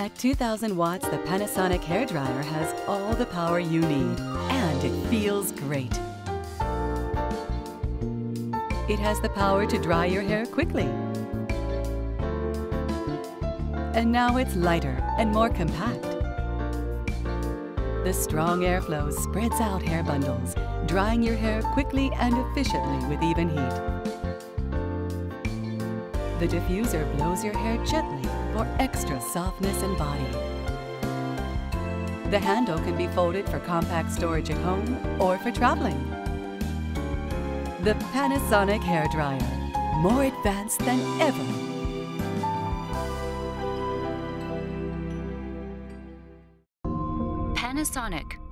At 2000 watts, the Panasonic hairdryer has all the power you need, and it feels great. It has the power to dry your hair quickly. And now it's lighter and more compact. The strong airflow spreads out hair bundles, drying your hair quickly and efficiently with even heat. The diffuser blows your hair gently for extra softness and body. The handle can be folded for compact storage at home or for traveling. The Panasonic hairdryer, more advanced than ever. Panasonic.